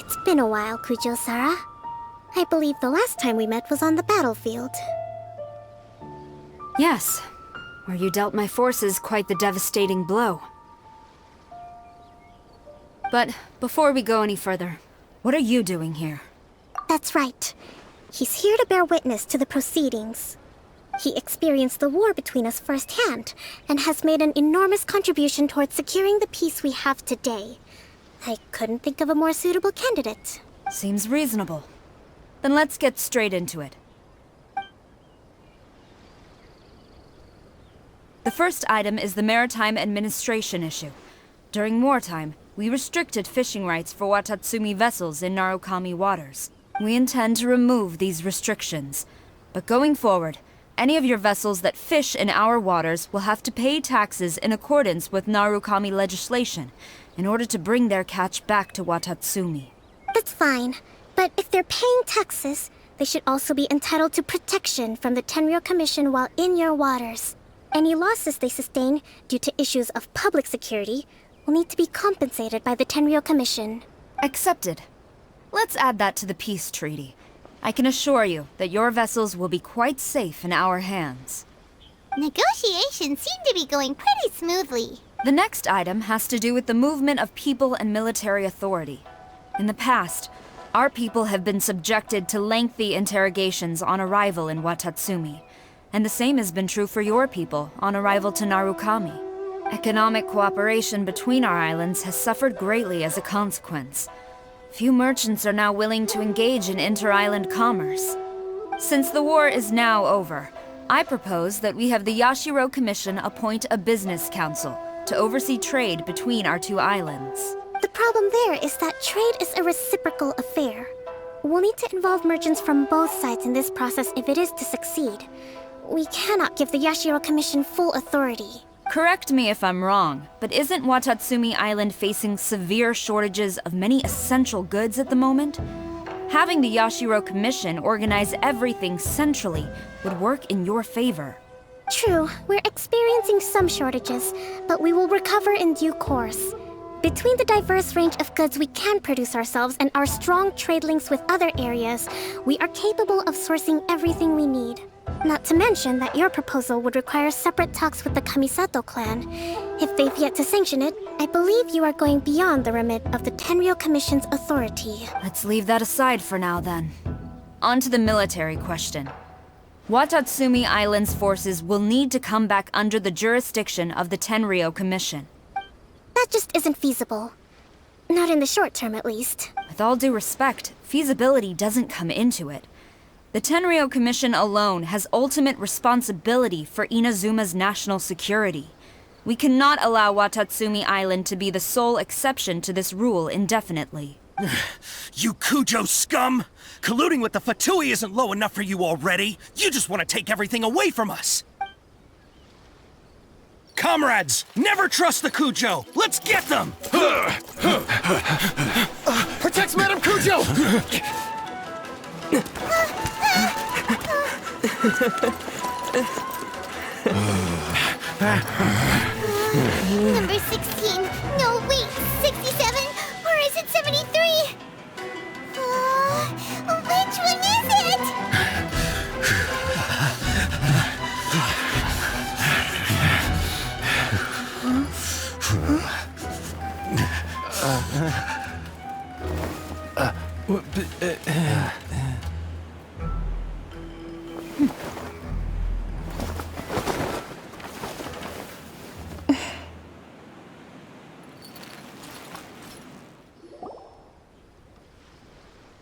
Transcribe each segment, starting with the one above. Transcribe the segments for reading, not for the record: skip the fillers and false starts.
It's been a while, Kujo Sara. I believe the last time we met was on the battlefield. Yes, where you dealt my forces quite the devastating blow. But before we go any further, what are you doing here? That's right. He's here to bear witness to the proceedings. He experienced the war between us firsthand, and has made an enormous contribution towards securing the peace we have today. I couldn't think of a more suitable candidate. Seems reasonable. Then let's get straight into it. The first item is the Maritime Administration issue. During wartime, we restricted fishing rights for Watatsumi vessels in Narukami waters. We intend to remove these restrictions. But going forward, any of your vessels that fish in our waters will have to pay taxes in accordance with Narukami legislation in order to bring their catch back to Watatsumi. That's fine, but if they're paying taxes, they should also be entitled to protection from the Tenryou Commission while in your waters. Any losses they sustain due to issues of public security will need to be compensated by the Tenryou Commission. Accepted. Let's add that to the peace treaty. I can assure you that your vessels will be quite safe in our hands. Negotiations seem to be going pretty smoothly. The next item has to do with the movement of people and military authority. In the past, our people have been subjected to lengthy interrogations on arrival in Watatsumi, and the same has been true for your people on arrival to Narukami. Economic cooperation between our islands has suffered greatly as a consequence. Few merchants are now willing to engage in inter-island commerce. Since the war is now over, I propose that we have the Yashiro Commission appoint a business council to oversee trade between our two islands. The problem there is that trade is a reciprocal affair. We'll need to involve merchants from both sides in this process if it is to succeed. We cannot give the Yashiro Commission full authority. Correct me if I'm wrong, but isn't Watatsumi Island facing severe shortages of many essential goods at the moment? Having the Yashiro Commission organize everything centrally would work in your favor. True, we're experiencing some shortages, but we will recover in due course. Between the diverse range of goods we can produce ourselves and our strong trade links with other areas, we are capable of sourcing everything we need. Not to mention that your proposal would require separate talks with the Kamisato clan. If they've yet to sanction it, I believe you are going beyond the remit of the Tenryou Commission's authority. Let's leave that aside for now, then. On to the military question. Watatsumi Island's forces will need to come back under the jurisdiction of the Tenryou Commission. That just isn't feasible. Not in the short term, at least. With all due respect, feasibility doesn't come into it. The Tenryou Commission alone has ultimate responsibility for Inazuma's national security. We cannot allow Watatsumi Island to be the sole exception to this rule indefinitely. You Kujo scum! Colluding with the Fatui isn't low enough for you already. You just want to take everything away from us. Comrades, never trust the Kujo! Let's get them! Protect Madame Kujo! Number 16. No, wait, 67? Or is it 73? Which one is it?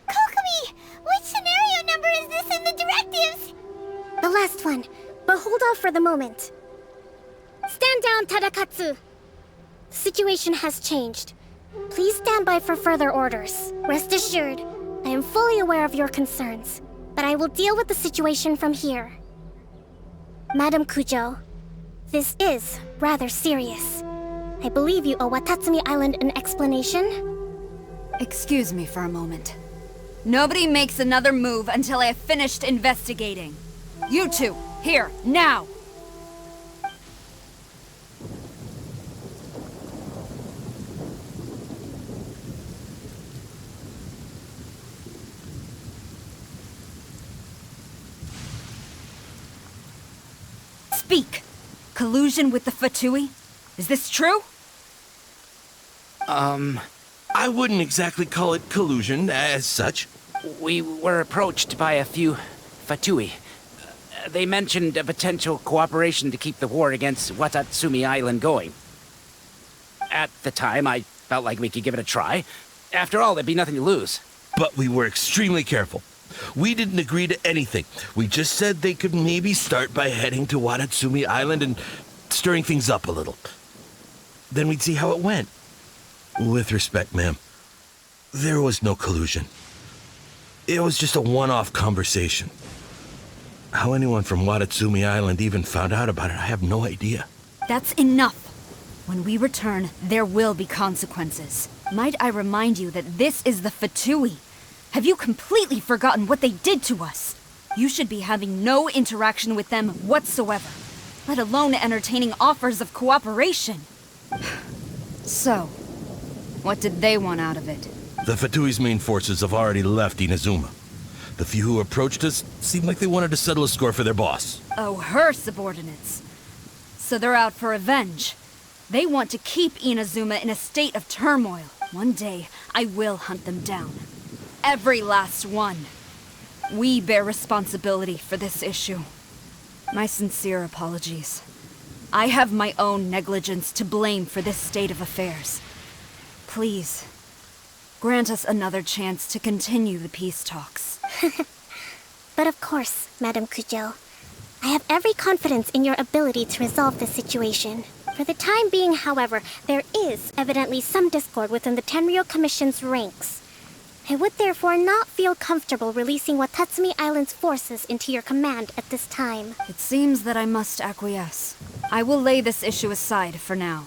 Kokomi! Which scenario number is this in the directives? The last one, but hold off for the moment. Stand down, Tadakatsu! The situation has changed. Please stand by for further orders. Rest assured, I am fully aware of your concerns, but I will deal with the situation from here. Madam Kujo, this is rather serious. I believe you owe Watatsumi Island an explanation. Excuse me for a moment. Nobody makes another move until I have finished investigating. You two, here, now! Speak! Collusion with the Fatui? Is this true? I wouldn't exactly call it collusion as such. We were approached by a few Fatui. They mentioned a potential cooperation to keep the war against Watatsumi Island going. At the time, I felt like we could give it a try. After all, there'd be nothing to lose. But we were extremely careful. We didn't agree to anything. We just said they could maybe start by heading to Watatsumi Island and stirring things up a little. Then we'd see how it went. With respect, ma'am, there was no collusion. It was just a one-off conversation. How anyone from Watatsumi Island even found out about it, I have no idea. That's enough. When we return, there will be consequences. Might I remind you that this is the Fatui? Have you completely forgotten what they did to us? You should be having no interaction with them whatsoever, let alone entertaining offers of cooperation. So, what did they want out of it? The Fatui's main forces have already left Inazuma. The few who approached us seemed like they wanted to settle a score for their boss. Oh, her subordinates. So they're out for revenge. They want to keep Inazuma in a state of turmoil. One day, I will hunt them down. Every last one. We bear responsibility for this issue. My sincere apologies. I have my own negligence to blame for this state of affairs. Please, grant us another chance to continue the peace talks. But of course, Madam Kujo. I have every confidence in your ability to resolve this situation. For the time being, however, there is evidently some discord within the Tenryou Commission's ranks. I would therefore not feel comfortable releasing Watatsumi Island's forces into your command at this time. It seems that I must acquiesce. I will lay this issue aside for now.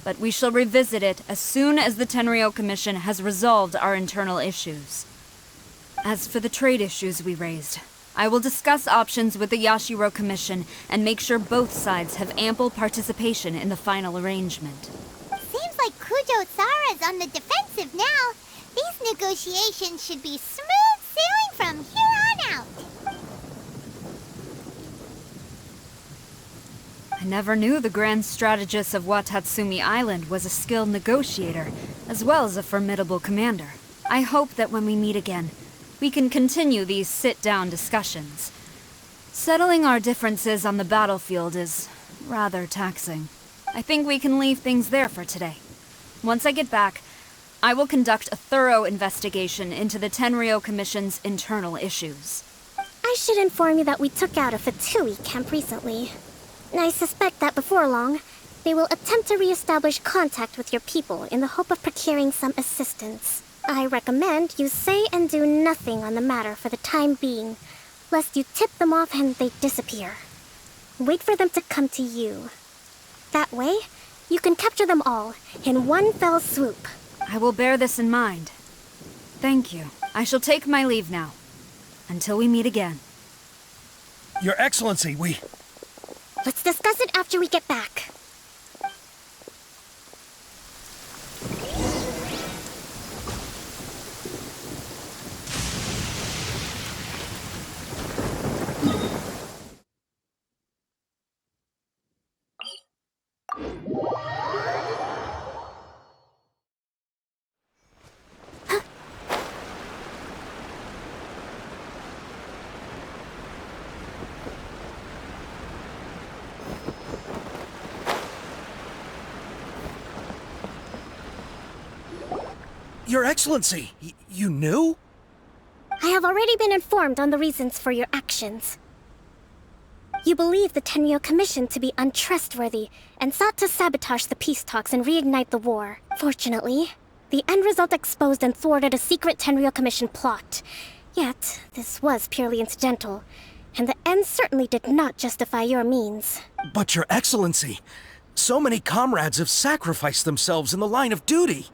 But we shall revisit it as soon as the Tenryou Commission has resolved our internal issues. As for the trade issues we raised, I will discuss options with the Yashiro Commission and make sure both sides have ample participation in the final arrangement. Seems like Kujo Sara's on the defensive now. These negotiations should be smooth sailing from here on out. I never knew the grand strategist of Watatsumi Island was a skilled negotiator, as well as a formidable commander. I hope that when we meet again, we can continue these sit-down discussions. Settling our differences on the battlefield is rather taxing. I think we can leave things there for today. Once I get back, I will conduct a thorough investigation into the Tenryou Commission's internal issues. I should inform you that we took out a Fatui camp recently. I suspect that before long, they will attempt to re-establish contact with your people in the hope of procuring some assistance. I recommend you say and do nothing on the matter for the time being, lest you tip them off and they disappear. Wait for them to come to you. That way, you can capture them all in one fell swoop. I will bear this in mind. Thank you. I shall take my leave now. Until we meet again. Your Excellency, we... Let's discuss it after we get back. Your Excellency, you knew? I have already been informed on the reasons for your actions. You believe the Tenryou Commission to be untrustworthy and sought to sabotage the peace talks and reignite the war. Fortunately, the end result exposed and thwarted a secret Tenryou Commission plot. Yet, this was purely incidental, and the end certainly did not justify your means. But Your Excellency, so many comrades have sacrificed themselves in the line of duty.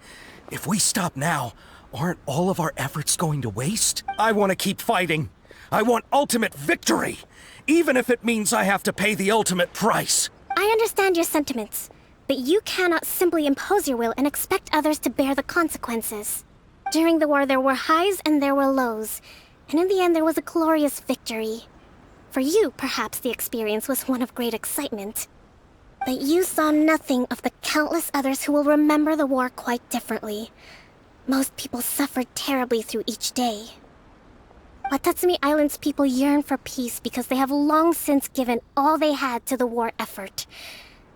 If we stop now, aren't all of our efforts going to waste? I want to keep fighting. I want ultimate victory, even if it means I have to pay the ultimate price. I understand your sentiments, but you cannot simply impose your will and expect others to bear the consequences. During the war, there were highs and there were lows, and in the end there was a glorious victory. For you, perhaps the experience was one of great excitement. But you saw nothing of the countless others who will remember the war quite differently. Most people suffered terribly through each day. Watatsumi Island's people yearn for peace because they have long since given all they had to the war effort.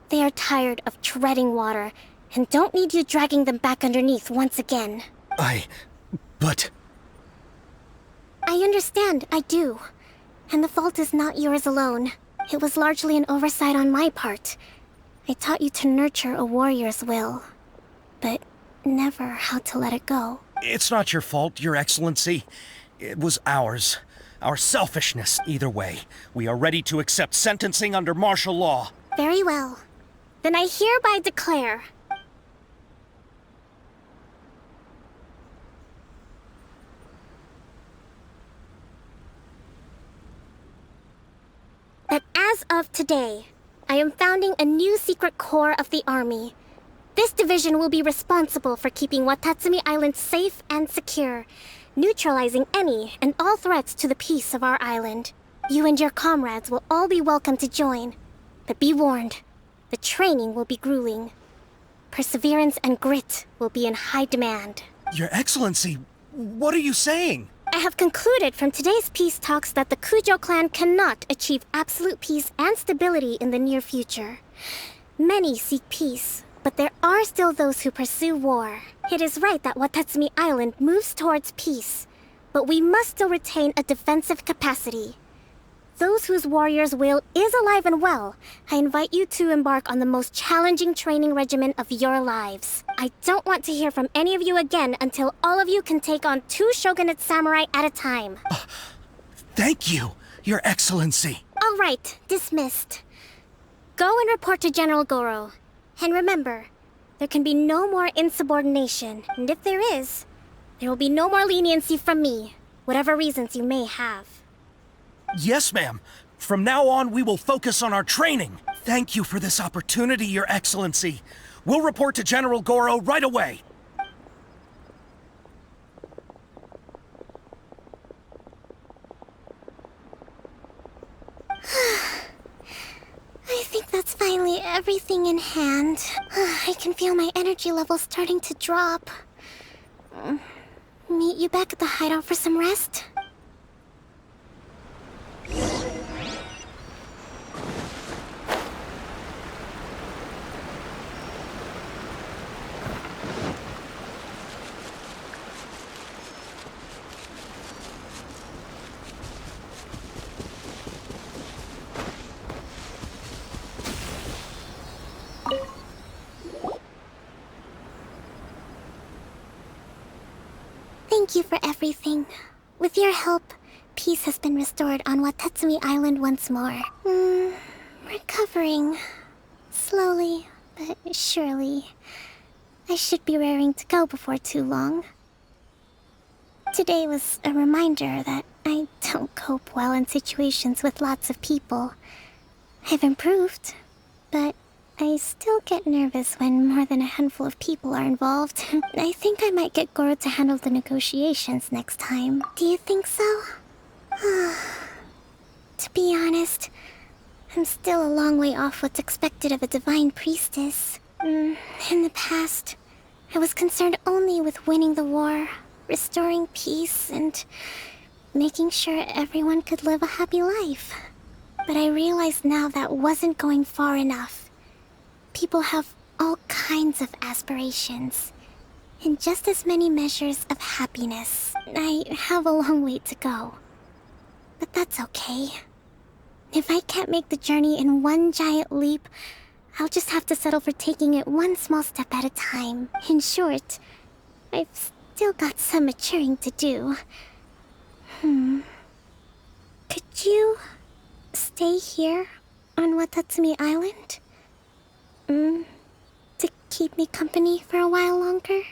They are tired of treading water and don't need you dragging them back underneath once again. But... I understand, I do. And the fault is not yours alone. It was largely an oversight on my part. I taught you to nurture a warrior's will, but never how to let it go. It's not your fault, Your Excellency. It was ours. Our selfishness, either way. We are ready to accept sentencing under martial law. Very well. Then I hereby declare... that as of today, I am founding a new secret corps of the army. This division will be responsible for keeping Watatsumi Island safe and secure, neutralizing any and all threats to the peace of our island. You and your comrades will all be welcome to join, but be warned, the training will be grueling. Perseverance and grit will be in high demand. Your Excellency, what are you saying? I have concluded from today's peace talks that the Kujo clan cannot achieve absolute peace and stability in the near future. Many seek peace, but there are still those who pursue war. It is right that Watatsumi Island moves towards peace, but we must still retain a defensive capacity. Those whose warrior's will is alive and well, I invite you to embark on the most challenging training regimen of your lives. I don't want to hear from any of you again until all of you can take on 2 shogunate samurai at a time. Thank you, Your Excellency. All right, dismissed. Go and report to General Goro. And remember, there can be no more insubordination, and if there is, there will be no more leniency from me, whatever reasons you may have. Yes, ma'am. From now on, we will focus on our training. Thank you for this opportunity, Your Excellency. We'll report to General Goro right away. I think that's finally everything in hand. I can feel my energy levels starting to drop. Meet you back at the hideout for some rest? Thank you for everything. With your help, peace has been restored on Watatsumi Island once more. Recovering. Slowly, but surely. I should be raring to go before too long. Today was a reminder that I don't cope well in situations with lots of people. I've improved, but I still get nervous when more than a handful of people are involved. I think I might get Goro to handle the negotiations next time. Do you think so? To be honest, I'm still a long way off what's expected of a divine priestess. In the past, I was concerned only with winning the war, restoring peace, and making sure everyone could live a happy life. But I realize now that wasn't going far enough. People have all kinds of aspirations, and just as many measures of happiness. I have a long way to go. But that's okay. If I can't make the journey in one giant leap, I'll just have to settle for taking it one small step at a time. In short, I've still got some maturing to do. Could you stay here on Watatsumi Island? To keep me company for a while longer?